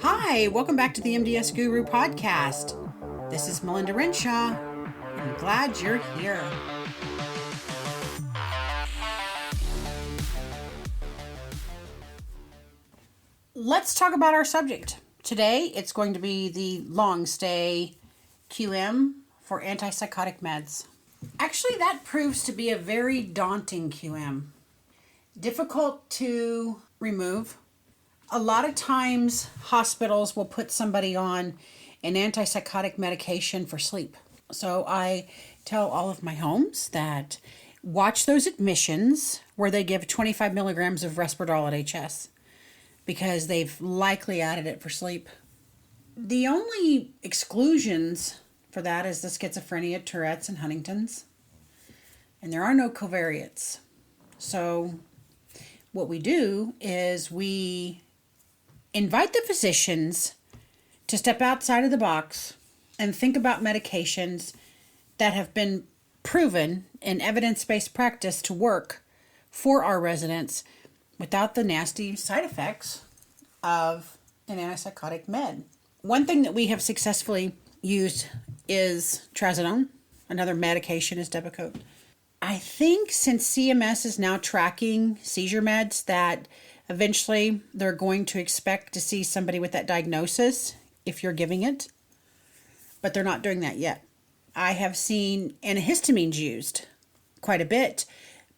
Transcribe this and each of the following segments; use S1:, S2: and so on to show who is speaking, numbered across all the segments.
S1: Hi, welcome back to the MDS Guru podcast. This is Melinda Renshaw. I'm glad you're here. Let's talk about our subject. Today, it's going to be the long stay QM for antipsychotic meds. Actually, that proves to be a very daunting QM. Difficult to remove. A lot of times, hospitals will put somebody on an antipsychotic medication for sleep. So I tell all of my homes that watch those admissions where they give 25 milligrams of Risperdal at HS because they've likely added it for sleep. The only exclusions for that is the schizophrenia, Tourette's, and Huntington's. And there are no covariates. So what we do is we invite the physicians to step outside of the box and think about medications that have been proven in evidence-based practice to work for our residents without the nasty side effects of an antipsychotic med. One thing that we have successfully used is trazodone. Another medication is Depakote. I think since CMS is now tracking seizure meds that eventually they're going to expect to see somebody with that diagnosis if you're giving it, but they're not doing that yet. I have seen antihistamines used quite a bit,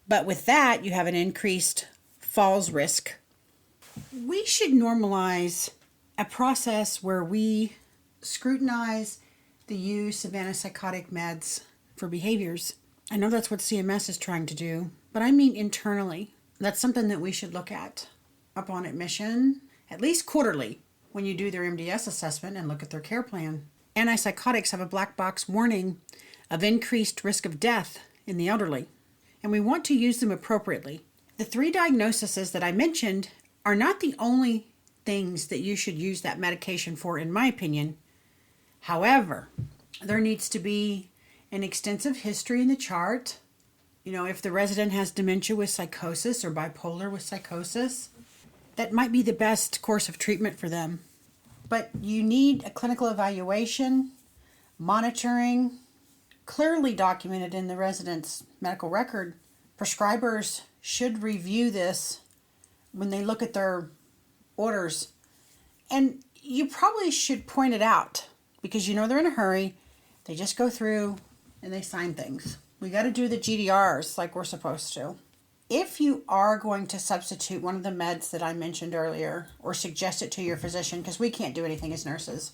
S1: but with that you have an increased falls risk. We should normalize a process where we scrutinize the use of antipsychotic meds for behaviors. I know that's what CMS is trying to do, but I mean internally. That's something that we should look at upon admission, at least quarterly, when you do their MDS assessment and look at their care plan. Antipsychotics have a black box warning of increased risk of death in the elderly, and we want to use them appropriately. The 3 diagnoses that I mentioned are not the only things that you should use that medication for, in my opinion. However, there needs to be an extensive history in the chart. If the resident has dementia with psychosis or bipolar with psychosis, that might be the best course of treatment for them. But you need a clinical evaluation, monitoring, clearly documented in the resident's medical record. Prescribers should review this when they look at their orders. And you probably should point it out because they're in a hurry. They just go through and they sign things. We got to do the GDRs like we're supposed to. If you are going to substitute one of the meds that I mentioned earlier or suggest it to your physician, because we can't do anything as nurses,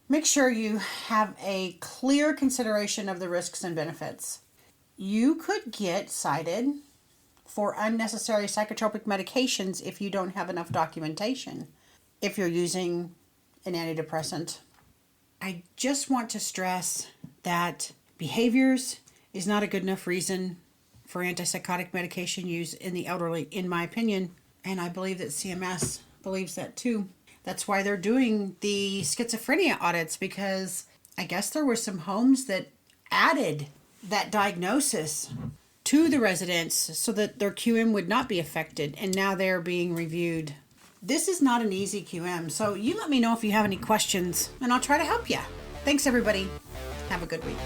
S1: make sure you have a clear consideration of the risks and benefits. You could get cited for unnecessary psychotropic medications if you don't have enough documentation, if you're using an antidepressant. I just want to stress that behaviors is not a good enough reason for antipsychotic medication use in the elderly, in my opinion. And I believe that CMS believes that too. That's why they're doing the schizophrenia audits, because I guess there were some homes that added that diagnosis to the residents so that their QM would not be affected, and now they're being reviewed. This is not an easy QM, so you let me know if you have any questions, and I'll try to help you. Thanks, everybody. Have a good week.